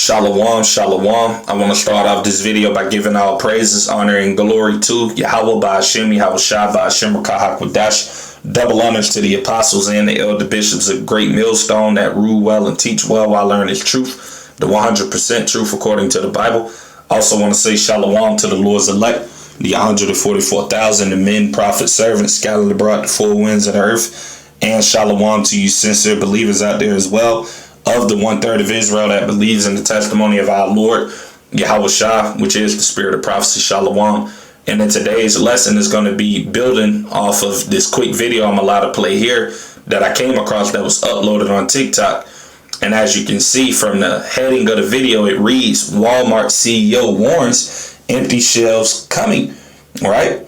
Shalom, shalom. I want to start off this video by giving all praises, honor, and glory to Yahweh Ba'Hashem, Yahweh Shai Ba'Hashem, Rakah HaKodesh. Double honors to the apostles and the elder bishops of Great Millstone that rule well and teach well while learning his truth, the 100% truth according to the Bible. Also want to say shalom to the Lord's elect, the 144,000, the men, prophets, servants scattered abroad the four winds of the earth, and shalom to you sincere believers out there as well, of the 1/3 of Israel that believes in the testimony of our Lord, Yahweh Shai, which is the spirit of prophecy, shalom. And in today's lesson is going to be building off of this quick video I'm allowed to play here that I came across that was uploaded on TikTok. And as you can see from the heading of the video, it reads, Walmart CEO warns empty shelves coming, right?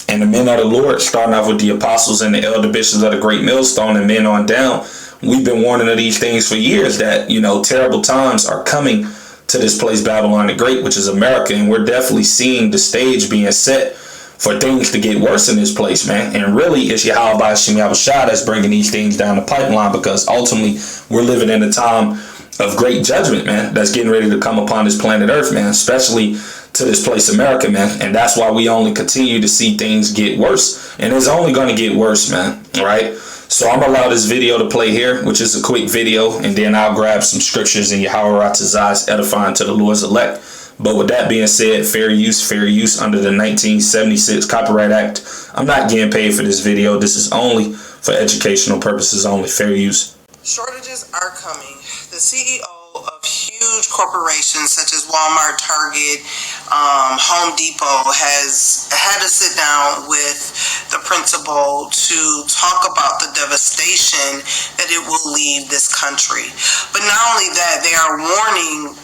And the men of the Lord, starting off with the apostles and the elder bishops of the Great Millstone and men on down, we've been warning of these things for years that, terrible times are coming to this place, Babylon the Great, which is America. And we're definitely seeing the stage being set for things to get worse in this place, man. And really, it's Yahweh Ba'Hashem, Yahweh Shai that's bringing these things down the pipeline, because ultimately we're living in a time of great judgment, man, that's getting ready to come upon this planet Earth, man, especially to this place, America, man. And that's why we only continue to see things get worse. And it's only going to get worse, man, right? So I'm going to allow this video to play here, which is a quick video, and then I'll grab some scriptures in Yahweh Ratazai's edifying to the Lord's elect. But with that being said, fair use under the 1976 Copyright Act. I'm not getting paid for this video. This is only for educational purposes only. Fair use. Shortages are coming. The CEO of huge corporations such as Walmart, Target, Home Depot has had to sit down with the principal to talk about the devastation that it will leave this country. But not only that, they are warning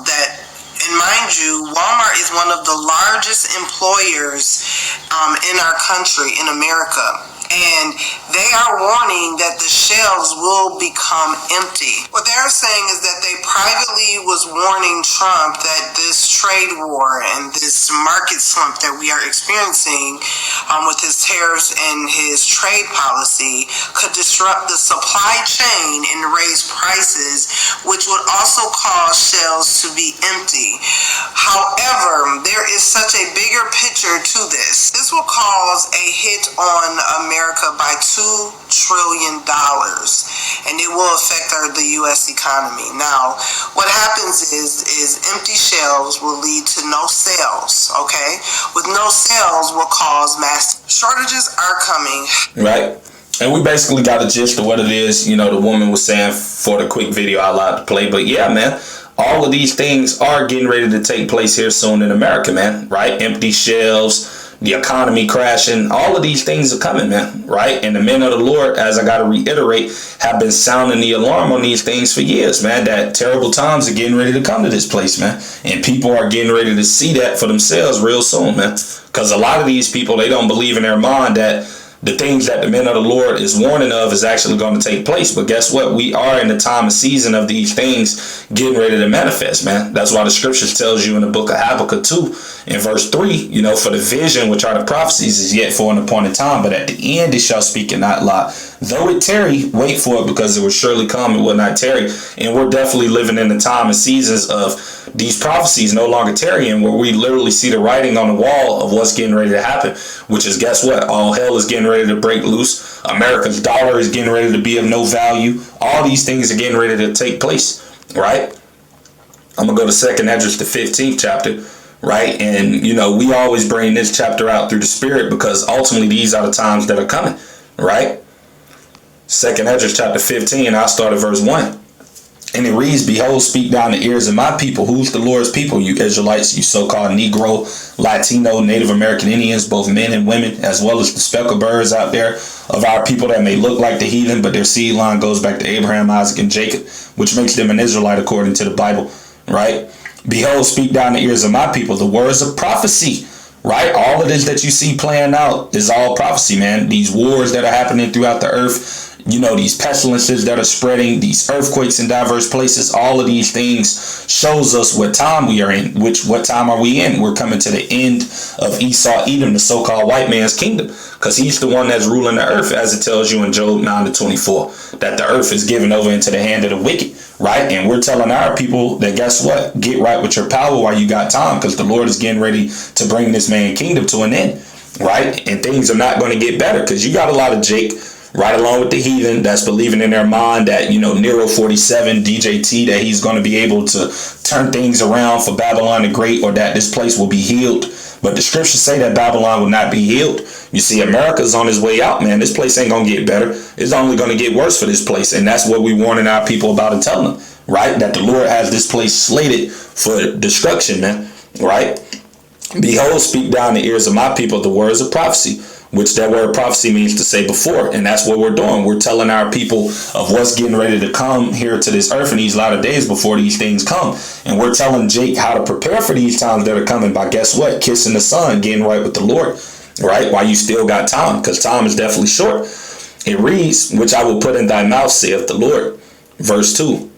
that, and mind you, Walmart is one of the largest employers in our country, in America. And they are warning that the shelves will become empty. What they're saying is that they privately was warning Trump that this trade war and this market slump that we are experiencing with his tariffs and his trade policy could disrupt the supply chain and raise prices, which would also cause shelves to be empty. However, there is such a bigger picture to this. This will cause a hit on America by $2 trillion, and it will affect the U.S. economy. Now, what happens is empty shelves will lead to no sales, okay? With no sales will cause mass shortages are coming. Right. And we basically got a gist of what it is, the woman was saying for the quick video I allowed to play. But yeah, man, all of these things are getting ready to take place here soon in America, man, right? Empty shelves, the economy crashing, all of these things are coming, man, right? And the men of the Lord, as I got to reiterate, have been sounding the alarm on these things for years, man, that terrible times are getting ready to come to this place, man. And people are getting ready to see that for themselves real soon, man. Because a lot of these people, they don't believe in their mind that the things that the men of the Lord is warning of is actually going to take place. But guess what? We are in the time and season of these things getting ready to manifest, man. That's why the scriptures tells you in the book of Habakkuk 2 in verse 3, for the vision, which are the prophecies, is yet for an appointed time. But at the end it shall speak and not lie. Though it tarry, wait for it, because it will surely come, it will not tarry. And we're definitely living in the time and seasons of these prophecies no longer tarrying, where we literally see the writing on the wall of what's getting ready to happen, which is, guess what? All hell is getting ready to break loose. America's dollar is getting ready to be of no value. All these things are getting ready to take place, right? I'm going to go to 2nd Esdras, the 15th chapter, right? And, we always bring this chapter out through the Spirit, because ultimately these are the times that are coming, right? 2nd Esdras, chapter 15, I'll start at verse 1. And it reads, Behold, speak down the ears of my people. Who's the Lord's people? You Israelites, you so-called Negro, Latino, Native American Indians, both men and women, as well as the speckled birds out there of our people that may look like the heathen, but their seed line goes back to Abraham, Isaac, and Jacob, which makes them an Israelite according to the Bible, right? Behold, speak down the ears of my people, the words of prophecy, right? All of this that you see playing out is all prophecy, man. These wars that are happening throughout the earth, these pestilences that are spreading, these earthquakes in diverse places, all of these things shows us what time we are in. What time are we in? We're coming to the end of Esau, Edom, the so-called white man's kingdom, because he's the one that's ruling the earth, as it tells you in Job 9:24, that the earth is given over into the hand of the wicked, right? And we're telling our people that, guess what? Get right with your power while you got time, because the Lord is getting ready to bring this man kingdom to an end, right? And things are not going to get better, because you got a lot of Jake right along with the heathen that's believing in their mind that, Nero 47, DJT, that he's going to be able to turn things around for Babylon the Great, or that this place will be healed. But the scriptures say that Babylon will not be healed. You see, America's on his way out, man. This place ain't going to get better. It's only going to get worse for this place. And that's what we warning our people about and telling them, right? That the Lord has this place slated for destruction, man, right? Behold, speak down the ears of my people the words of prophecy, which that word prophecy means to say before. And that's what we're doing. We're telling our people of what's getting ready to come here to this earth in these latter days before these things come. And we're telling Jake how to prepare for these times that are coming by, guess what? Kissing the Son, getting right with the Lord, right? While you still got time, because time is definitely short. It reads, which I will put in thy mouth, saith the Lord. Verse 2.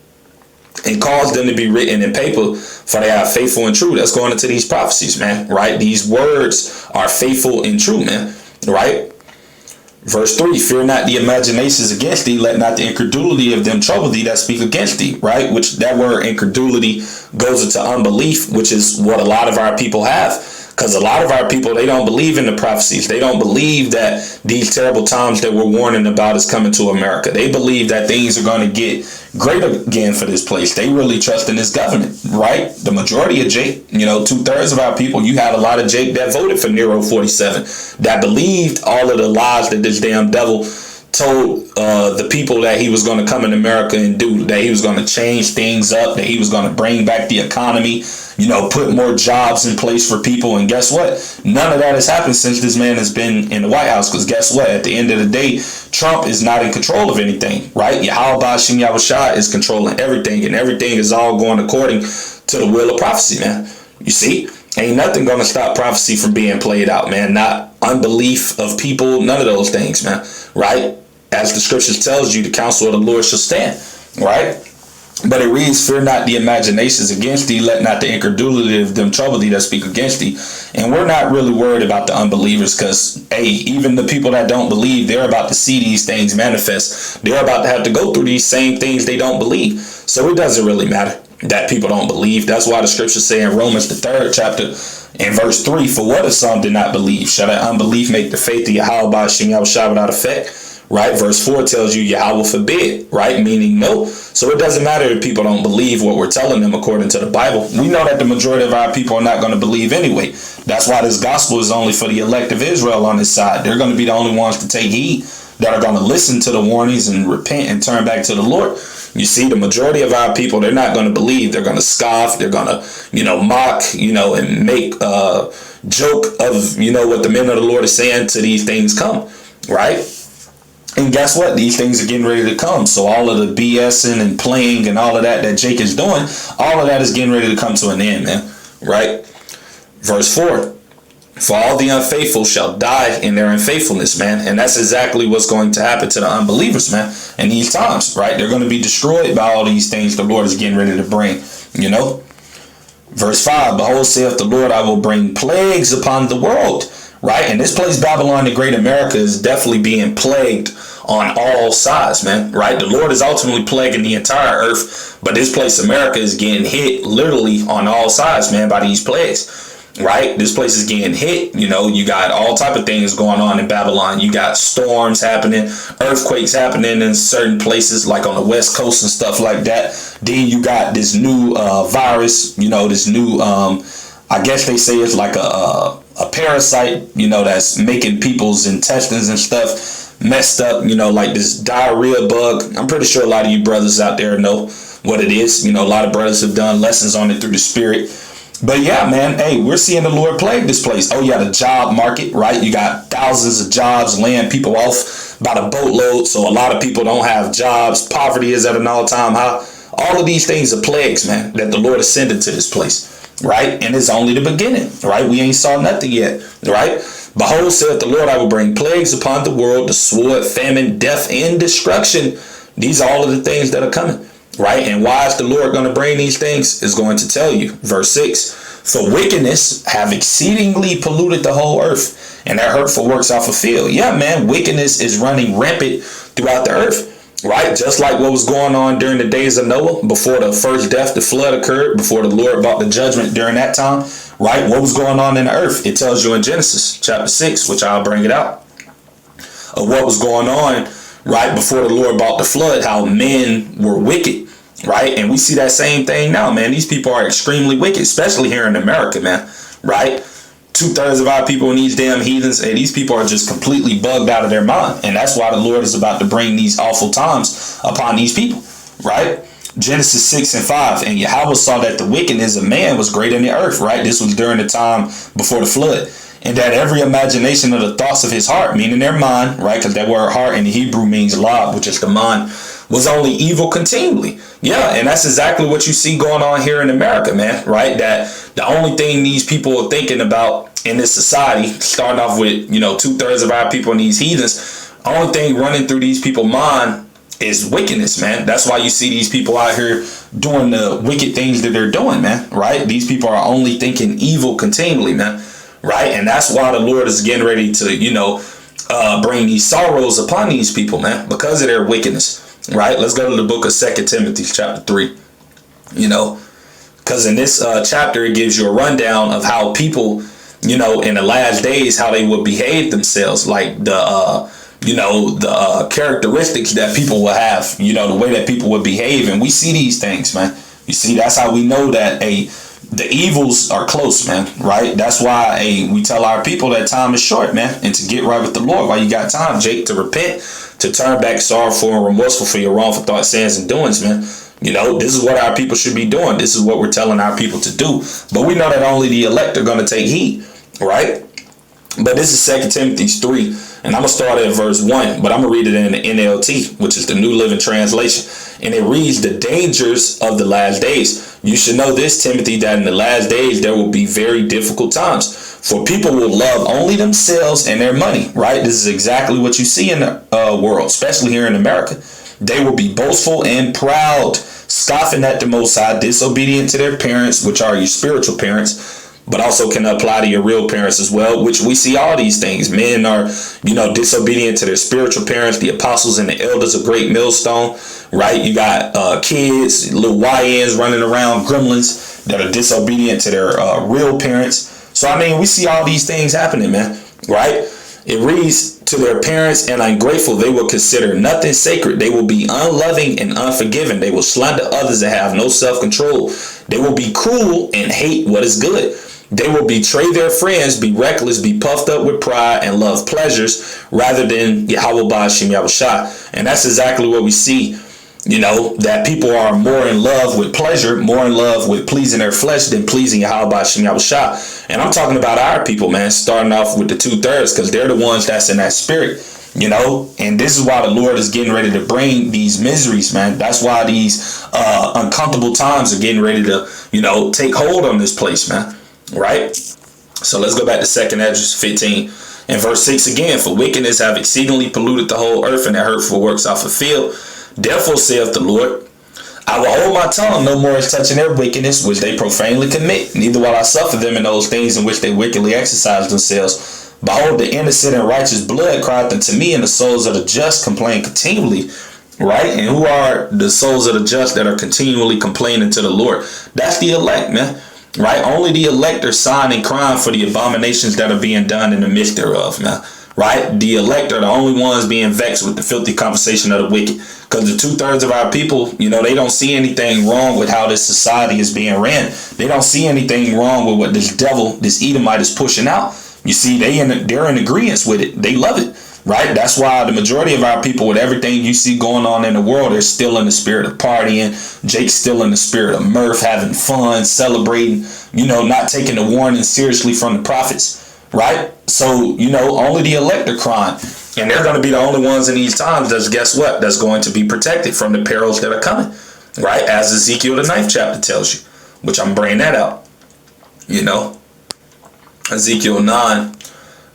And cause them to be written in paper, for they are faithful and true. That's going into these prophecies, man, right? These words are faithful and true, man, right? Verse 3, fear not the imaginations against thee, let not the incredulity of them trouble thee that speak against thee, right? Which that word incredulity goes into unbelief, which is what a lot of our people have. Because a lot of our people, they don't believe in the prophecies. They don't believe that these terrible times that we're warning about is coming to America. They believe that things are going to get great again for this place. They really trust in this government, right? The majority of Jake, 2/3 of our people, you had a lot of Jake that voted for Nero 47, that believed all of the lies that this damn devil told the people that he was going to come in America and do, that he was going to change things up, that he was going to bring back the economy, put more jobs in place for people. And guess what? None of that has happened since this man has been in the White House. Because guess what? At the end of the day, Trump is not in control of anything, right? Yahweh Bashim Yahushua is controlling everything, and everything is all going according to the will of prophecy, man. You see? Ain't nothing going to stop prophecy from being played out, man. Not unbelief of people, none of those things, man, right? As the scriptures tells you, the counsel of the Lord shall stand, right? But it reads, fear not the imaginations against thee, let not the incredulity of them trouble thee that speak against thee. And we're not really worried about the unbelievers, because, hey, even the people that don't believe, they're about to see these things manifest. They're about to have to go through these same things they don't believe. So it doesn't really matter that people don't believe. That's why the scriptures say in Romans, the 3rd chapter, in verse 3, for what if some did not believe? Shall that unbelief make the faith of Yahweh Bashim Yahushua without effect? Right? Verse 4 tells you Yahweh forbid, right? Meaning no. So it doesn't matter if people don't believe what we're telling them according to the Bible. We know that the majority of our people are not going to believe anyway. That's why this gospel is only for the elect of Israel on this side. They're going to be the only ones to take heed, that are going to listen to the warnings and repent and turn back to the Lord. You see, the majority of our people, they're not going to believe. They're going to scoff. They're going to, mock, and make a joke of, what the men of the Lord is saying till these things come, right? And guess what? These things are getting ready to come. So all of the BSing and playing and all of that Jake is doing, all of that is getting ready to come to an end, man. Right? Verse 4. For all the unfaithful shall die in their unfaithfulness, man. And that's exactly what's going to happen to the unbelievers, man, in these times, right? They're going to be destroyed by all these things the Lord is getting ready to bring, Verse 5. Behold, saith the Lord, I will bring plagues upon the world. Right? And this place, Babylon the Great, America, is definitely being plagued on all sides, man. Right? The Lord is ultimately plaguing the entire earth, but this place, America, is getting hit literally on all sides, man, by these plagues. Right? This place is getting hit. You got all type of things going on in Babylon. You got storms happening, earthquakes happening in certain places, like on the West Coast and stuff like that. Then you got this new virus, this new, I guess they say it's like a parasite, that's making people's intestines and stuff messed up, like this diarrhea bug. I'm pretty sure a lot of you brothers out there know what it is. A lot of brothers have done lessons on it through the spirit. But yeah, man, hey, we're seeing the Lord plague this place. Oh, yeah, the job market, right? You got thousands of jobs laying people off by the boatload. So a lot of people don't have jobs. Poverty is at an all-time high. All of these things are plagues, man, that the Lord is sending to this place. Right? And it's only the beginning, right? We ain't saw nothing yet, right? Behold, saith the Lord, I will bring plagues upon the world, the sword, famine, death, and destruction. These are all of the things that are coming, right? And why is the Lord going to bring these things? Is going to tell you. Verse 6, for wickedness have exceedingly polluted the whole earth, and their hurtful works are fulfilled. Yeah, man, wickedness is running rampant throughout the earth. right? Just like what was going on during the days of Noah, before the first death, the flood occurred, before the Lord brought the judgment during that time, right? What was going on in the earth? It tells you in Genesis chapter 6, which I'll bring it out, of what was going on right before the Lord brought the flood, how men were wicked, right? And we see that same thing now, man. These people are extremely wicked, especially here in America, man, right? 2/3 of our people in these damn heathens, and these people are just completely bugged out of their mind. And that's why the Lord is about to bring these awful times upon these people, right? Genesis 6:5, and Yahweh saw that the wickedness of man was great in the earth, right? This was during the time before the flood. And that every imagination of the thoughts of his heart, meaning their mind, right? Because that word heart in the Hebrew means lab, which is the mind, was only evil continually. Yeah, and that's exactly what you see going on here in America, man, right? That the only thing these people are thinking about in this society, starting off with, 2/3 of our people in these heathens, only thing running through these people's mind is wickedness, man. That's why you see these people out here doing the wicked things that they're doing, man, right? These people are only thinking evil continually, man, right? And that's why the Lord is getting ready to, bring these sorrows upon these people, man, because of their wickedness, right? Let's go to the book of 2 Timothy chapter 3, because in this chapter, it gives you a rundown of how people, in the last days, how they would behave themselves, like the characteristics that people will have, the way that people would behave. And we see these things, man. You see, that's how we know that the evils are close, man, right? That's why we tell our people that time is short, man, and to get right with the Lord while you got time, Jake, to repent, to turn back sorrowful and remorseful for your wrongful thoughts, sins, and doings, man. This is what our people should be doing. This is what we're telling our people to do. But we know that only the elect are going to take heed, right? But this is 2 Timothy 3, and I'm going to start at verse 1, but I'm going to read it in the NLT, which is the New Living Translation. And it reads, the dangers of the last days. You should know this, Timothy, that in the last days there will be very difficult times. For people will love only themselves and their money, right? This is exactly what you see in the world, especially here in America. They will be boastful and proud, scoffing at the Most High, disobedient to their parents, which are your spiritual parents, but also can apply to your real parents as well, which we see all these things. Men are, disobedient to their spiritual parents, the apostles and the elders, a great millstone, right? You got kids, little YNs running around, gremlins that are disobedient to their real parents. So, we see all these things happening, man, right? It reads, to their parents and ungrateful, they will consider nothing sacred. They will be unloving and unforgiving. They will slander others and have no self-control. They will be cruel and hate what is good. They will betray their friends, be reckless, be puffed up with pride, and love pleasures rather than Yahweh Ba'ashim Yahushua. And that's exactly what we see, that people are more in love with pleasure, more in love with pleasing their flesh than pleasing Yahweh Ba'ashim Yahushua. And I'm talking about our people, man, starting off with the 2/3, because they're the ones that's in that spirit, and this is why the Lord is getting ready to bring these miseries, man. That's why these uncomfortable times are getting ready to, take hold on this place, man. Right? So let's go back to 2nd Esdras 15 and verse 6 again. For wickedness have exceedingly polluted the whole earth, and their hurtful works are fulfilled. Therefore saith the Lord, I will hold my tongue no more as touching their wickedness, which they profanely commit, neither will I suffer them in those things in which they wickedly exercise themselves. Behold, the innocent and righteous blood crieth unto me, and the souls of the just complain continually. Right? And who are the souls of the just that are continually complaining to the Lord? That's the elect, man. Right? Only the elect are sighing and crying for the abominations that are being done in the midst thereof, man. Right? The elect are the only ones being vexed with the filthy conversation of the wicked. Because the 2/3 of our people, they don't see anything wrong with how this society is being ran. They don't see anything wrong with what this devil, this Edomite, is pushing out. You see, they're in agreement with it. They love it. Right? That's why the majority of our people, with everything you see going on in the world, they're still in the spirit of partying. Jake's still in the spirit of mirth, having fun, celebrating, not taking the warning seriously from the prophets. Right? So, only the elect are crying. And they're going to be the only ones in these times that's, guess what? That's going to be protected from the perils that are coming. Right? As Ezekiel, the 9th chapter tells you, which I'm bringing that out. Ezekiel 9,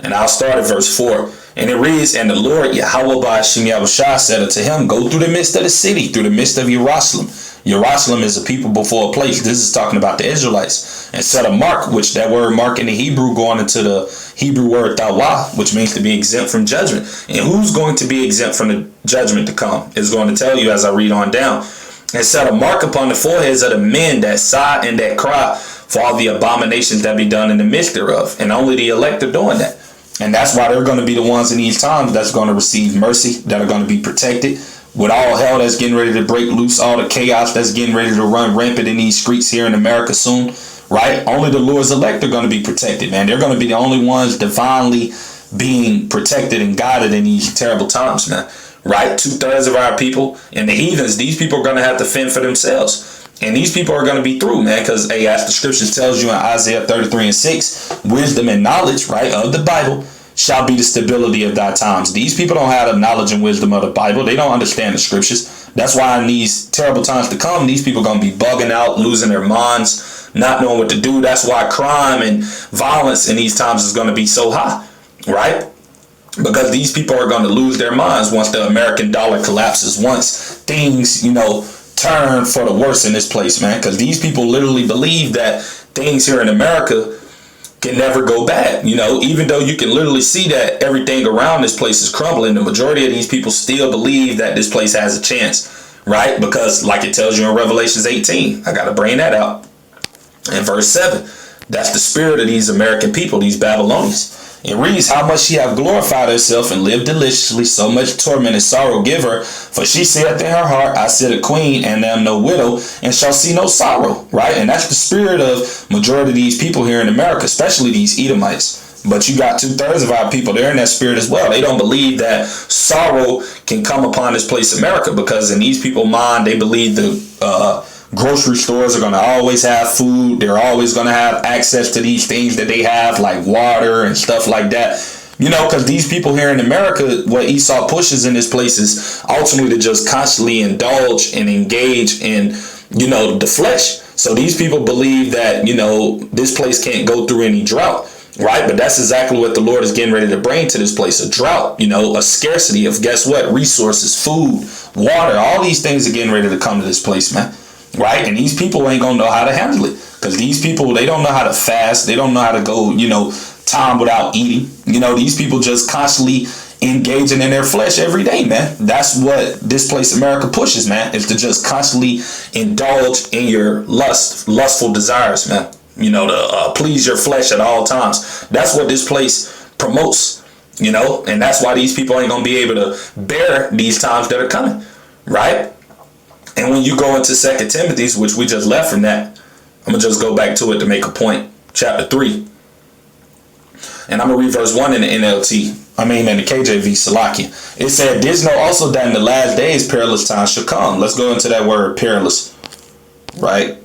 and I'll start at verse 4. And it reads, and the Lord Yahweh Ba'ashim Yahushua said unto him, go through the midst of the city, through the midst of Jerusalem. Jerusalem is a people before a place. This is talking about the Israelites. And set a mark, which that word mark in the Hebrew going into the Hebrew word tawah, which means to be exempt from judgment. And who's going to be exempt from the judgment to come. It's going to tell you as I read on down. And set a mark upon the foreheads of the men that sigh and that cry for all the abominations that be done in the midst thereof. And only the elect are doing that. And that's why they're going to be the ones in these times that's going to receive mercy, that are going to be protected. With all hell that's getting ready to break loose, all the chaos that's getting ready to run rampant in these streets here in America soon, right? Only the Lord's elect are going to be protected, man. They're going to be the only ones divinely being protected and guided in these terrible times, man. Right? 2/3 of our people and the heathens, these people are going to have to fend for themselves. And these people are going to be through, man, because, hey, as the scriptures tells you in Isaiah 33:6, wisdom and knowledge, right, of the Bible shall be the stability of thy times. These people don't have the knowledge and wisdom of the Bible. They don't understand the scriptures. That's why in these terrible times to come, these people are going to be bugging out, losing their minds, not knowing what to do. That's why crime and violence in these times is going to be so high, right? Because these people are going to lose their minds once the American dollar collapses, once things, turn for the worse in this place, man. Because these people literally believe that things here in America can never go bad. Even though you can literally see that everything around this place is crumbling, the majority of these people still believe that this place has a chance, right? Because like it tells you in Revelations 18, I got to bring that out. In verse 7, that's the spirit of these American people, these Babylonians. It reads, how much she have glorified herself and lived deliciously, so much torment and sorrow give her. For she saith in her heart, I sit a queen and am no widow, and shall see no sorrow, right? And that's the spirit of majority of these people here in America, especially these Edomites. But you got 2/3 of our people, they're in that spirit as well. They don't believe that sorrow can come upon this place, America, because in these people's mind, they believe the grocery stores are going to always have food. They're always going to have access to these things that they have, like water and stuff like that. Because these people here in America, what Esau pushes in this place is ultimately to just constantly indulge and engage in, the flesh. So these people believe that, this place can't go through any drought. Right. But that's exactly what the Lord is getting ready to bring to this place. A drought, a scarcity of, guess what? Resources, food, water. All these things are getting ready to come to this place, man. Right. And these people ain't going to know how to handle it, because these people, they don't know how to fast. They don't know how to go, time without eating. These people just constantly engaging in their flesh every day, man. That's what this place America pushes, man, is to just constantly indulge in your lustful desires, man. To please your flesh at all times. That's what this place promotes, and that's why these people ain't going to be able to bear these times that are coming. Right. And when you go into 2 Timothy, which we just left from that, I'm going to just go back to it to make a point. Chapter 3. And I'm going to read verse 1 in the NLT. In the KJV, Salakia. It said, "This know also that in the last days perilous times shall come." Let's go into that word perilous. Right?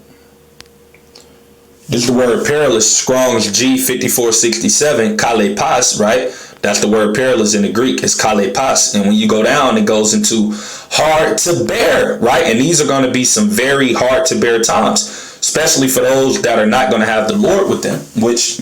This is the word perilous. Strong's G5467. Kalepas, right? That's the word perilous in the Greek. It's kalepas. And when you go down, it goes into hard to bear, right? And these are going to be some very hard to bear times, especially for those that are not going to have the Lord with them, which,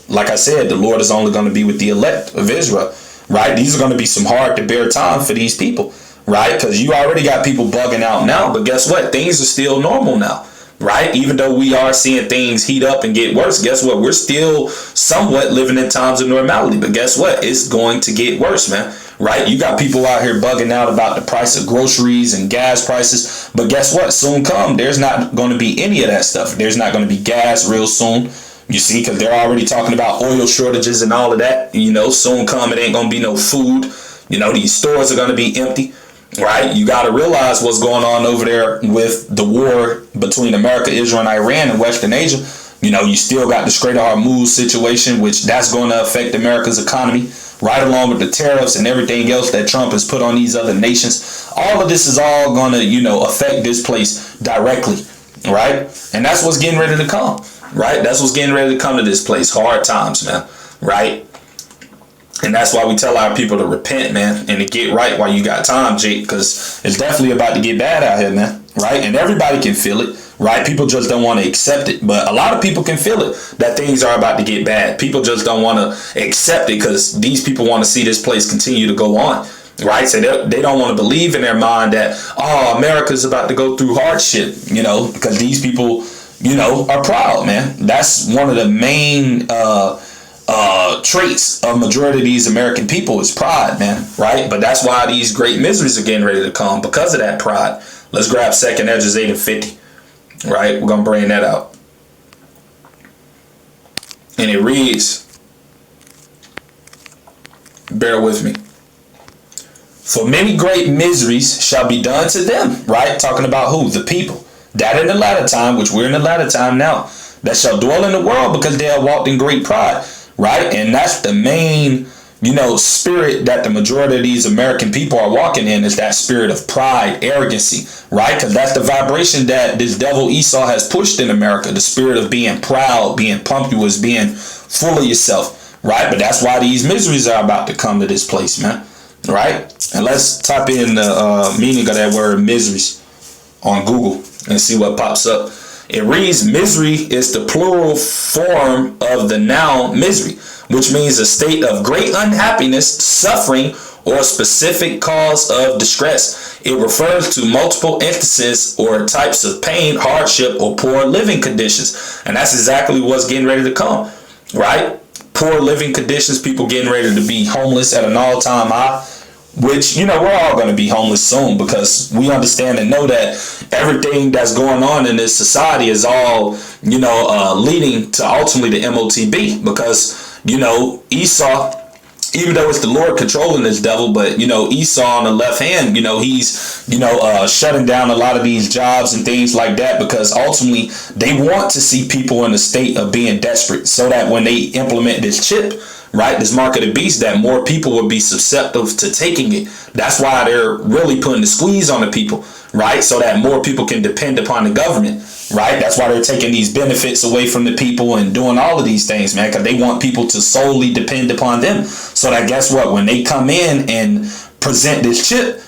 like I said, the Lord is only going to be with the elect of Israel, right? These are going to be some hard to bear time for these people, right? Because you already got people bugging out now, but guess what? Things are still normal now. Right? Even though we are seeing things heat up and get worse, guess what? We're still somewhat living in times of normality. But guess what? It's going to get worse, man. Right? You got people out here bugging out about the price of groceries and gas prices. But guess what? Soon come, there's not going to be any of that stuff. There's not going to be gas real soon. You see, because they're already talking about oil shortages and all of that. Soon come, it ain't going to be no food. These stores are going to be empty. Right? You got to realize what's going on over there with the war between America, Israel, and Iran and Western Asia. You still got the Strait of Hormuz situation, which that's going to affect America's economy, right along with the tariffs and everything else that Trump has put on these other nations. All of this is all going to, affect this place directly. Right? And that's what's getting ready to come. Right? That's what's getting ready to come to this place. Hard times, man. Right? And that's why we tell our people to repent, man, and to get right while you got time, Jake, because it's definitely about to get bad out here, man, right? And everybody can feel it, right? People just don't want to accept it, but a lot of people can feel it, that things are about to get bad. People just don't want to accept it because these people want to see this place continue to go on, right? So they don't want to believe in their mind that, America's about to go through hardship, because these people, are proud, man. That's one of the main traits of majority of these American people is pride, man, right? But that's why these great miseries are getting ready to come, because of that pride. Let's grab 2nd Esdras 8 and 50, right? We're going to bring that out. And it reads, bear with me. For many great miseries shall be done to them, right? Talking about who? The people. That in the latter time, which we're in the latter time now, that shall dwell in the world, because they have walked in great pride, right? And that's the main, spirit that the majority of these American people are walking in, is that spirit of pride, arrogancy, right? Because that's the vibration that this devil Esau has pushed in America, the spirit of being proud, being pompous, being full of yourself, right? But that's why these miseries are about to come to this place, man, right? And let's type in the meaning of that word miseries on Google and see what pops up. It reads, misery is the plural form of the noun misery, which means a state of great unhappiness, suffering, or a specific cause of distress. It refers to multiple instances or types of pain, hardship, or poor living conditions. And that's exactly what's getting ready to come, right? Poor living conditions, people getting ready to be homeless at an all-time high. Which, we're all going to be homeless soon, because we understand and know that everything that's going on in this society is all, leading to ultimately the MOTB. Because, Esau, even though it's the Lord controlling this devil, but, Esau on the left hand, he's, shutting down a lot of these jobs and things like that, because ultimately they want to see people in a state of being desperate, so that when they implement this chip, right, this mark of the beast, that more people will be susceptible to taking it. That's why they're really putting the squeeze on the people, right, so that more people can depend upon the government, right? That's why they're taking these benefits away from the people and doing all of these things, man, because they want people to solely depend upon them, so that, guess what, when they come in and present this chip,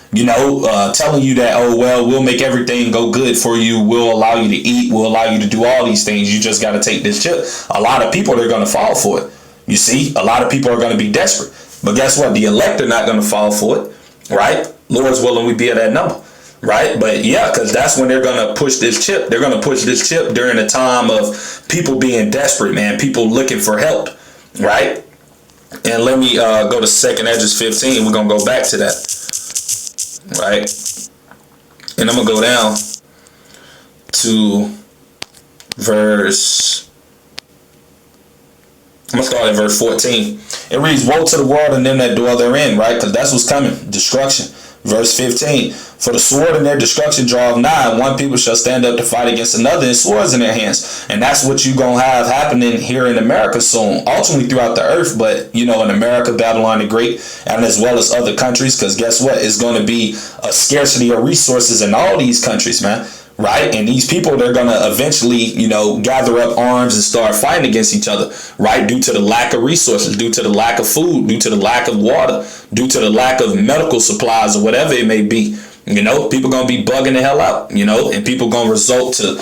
telling you that, oh, well, we'll make everything go good for you, we'll allow you to eat, we'll allow you to do all these things, you just got to take this chip. A lot of people are going to fall for it. You see, a lot of people are going to be desperate. But guess what? The elect are not going to fall for it, right? Lord's willing, we be at that number, right? But yeah, because that's when they're going to push this chip. They're going to push this chip during a time of people being desperate, man, people looking for help, right? And let me go to 2nd Esdras 15. We're going to go back to that, right? And I'm going to go down to verse... I'm going to start at verse 14. It reads, woe to the world and them that dwell therein, right? Because that's what's coming, destruction. Verse 15, for the sword in their destruction draweth nigh, and one people shall stand up to fight against another, and swords in their hands. And that's what you're going to have happening here in America soon, ultimately throughout the earth, but, in America, Babylon the Great, and as well as other countries, because guess what? It's going to be a scarcity of resources in all these countries, man. Right? And these people, they're going to eventually, gather up arms and start fighting against each other, right? Due to the lack of resources, due to the lack of food, due to the lack of water, due to the lack of medical supplies or whatever it may be. People going to be bugging the hell out, and people going to result to,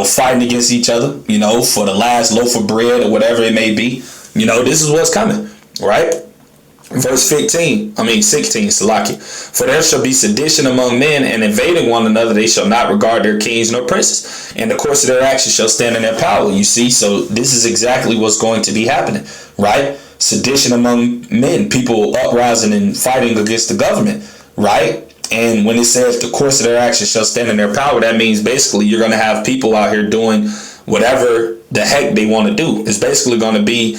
fighting against each other, for the last loaf of bread or whatever it may be. This is what's coming, right? Verse 16, Salaki. For there shall be sedition among men, and invading one another, they shall not regard their kings nor princes, and the course of their actions shall stand in their power. You see, so this is exactly what's going to be happening, right? Sedition among men, people uprising and fighting against the government, right? And when it says the course of their actions shall stand in their power, that means basically you're going to have people out here doing whatever the heck they want to do. It's basically going to be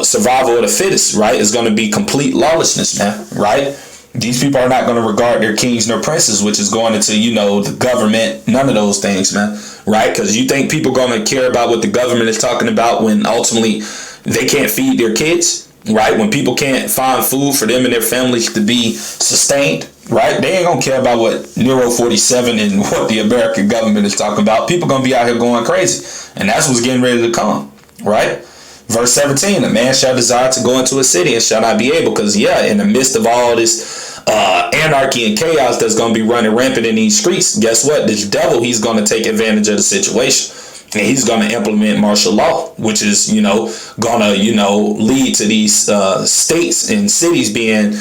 survival of the fittest, right? It's going to be complete lawlessness, man, right? These people are not going to regard their kings nor princes, which is going into, the government, none of those things, man, right? Because you think people are going to care about what the government is talking about when ultimately they can't feed their kids, right? When people can't find food for them and their families to be sustained, right? They ain't going to care about what Nero 47 and what the American government is talking about. People going to be out here going crazy. And that's what's getting ready to come, right? Verse 17, a man shall desire to go into a city and shall not be able. Because, in the midst of all this anarchy and chaos that's going to be running rampant in these streets, guess what? This devil, he's going to take advantage of the situation. And he's going to implement martial law, which is, going to, lead to these states and cities being,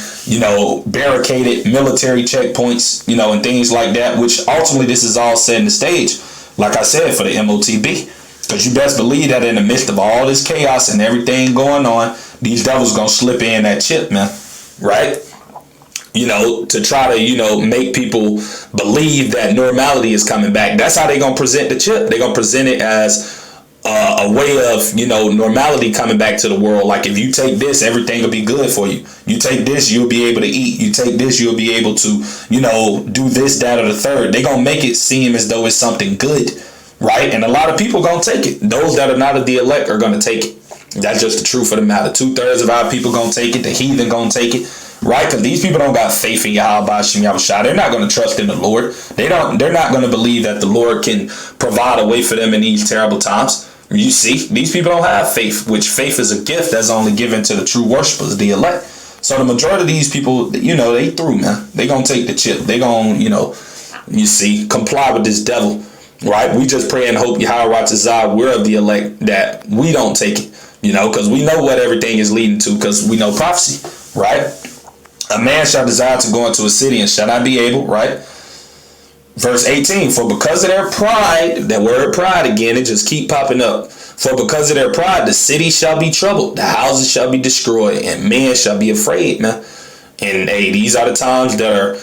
barricaded, military checkpoints, and things like that, which ultimately this is all setting the stage, like I said, for the MOTB. Because you best believe that in the midst of all this chaos and everything going on, these devils gonna slip in that chip, man. Right? You know, to try to, you know, make people believe that normality is coming back. That's how they gonna present the chip. They gonna present it as a way of, you know, normality coming back to the world. Like, if you take this, everything will be good for you. You take this, you'll be able to eat. You take this, you'll be able to, you know, do this, that, or the third. They gonna make it seem as though it's something good, right? And a lot of people gonna take it. Those that are not of the elect are gonna take it. That's just the truth of the matter. 2/3 of our people gonna take it. The heathen gonna take it, right? Because these people don't got faith in Yahweh Hashem Yahushua. They're not gonna trust in the Lord. They're not gonna believe that the Lord can provide a way for them in these terrible times. You see, these people don't have faith, which faith is a gift that's only given to the true worshipers, the elect. So the majority of these people, you know, they through, man. They gonna take the chip. They gonna, you know, you see, comply with this devil, right? We just pray and hope Yahweh Ratazah, we're of the elect, that we don't take it, you know, because we know what everything is leading to, because we know prophecy, right? A man shall desire to go into a city and shall not be able, right? Verse 18, for because of their pride, that word pride again, it just keep popping up. For because of their pride, the city shall be troubled, the houses shall be destroyed, and men shall be afraid, man. And hey, these are the times that are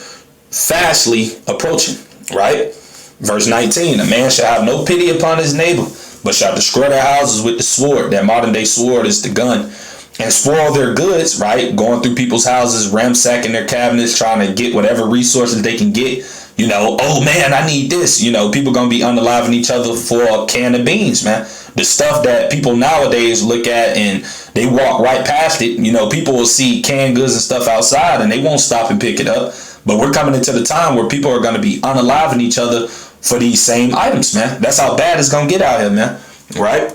fastly approaching, right? Verse 19, a man shall have no pity upon his neighbor, but shall destroy their houses with the sword. That modern day sword is the gun. And spoil their goods, right? Going through people's houses, ransacking their cabinets, trying to get whatever resources they can get. You know, oh man, I need this. You know, people gonna be unaliving each other for a can of beans, man. The stuff that people nowadays look at and they walk right past it. You know, people will see canned goods and stuff outside and they won't stop and pick it up. But we're coming into the time where people are gonna be unaliving each other for these same items, man. That's how bad it's gonna get out here, man. Right?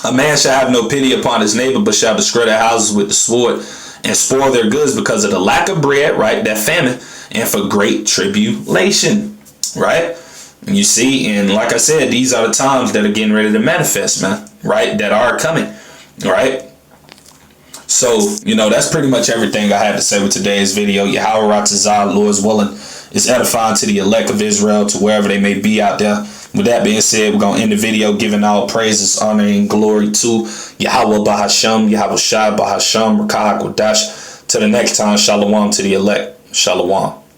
A man shall have no pity upon his neighbor, but shall destroy their houses with the sword and spoil their goods because of the lack of bread, right? That famine, and for great tribulation, right? And you see, and like I said, these are the times that are getting ready to manifest, man, right? That are coming, right? So, you know, that's pretty much everything I had to say with today's video. Yahweh Ratazah, Lord's willing, is edifying to the elect of Israel, to wherever they may be out there. With that being said, we're going to end the video giving all praises, honor, and glory to Yahweh Bahasham, Yahweh Shai Bahasham, Rakah HaKodash. Till the next time, Shalom to the elect. Shalom.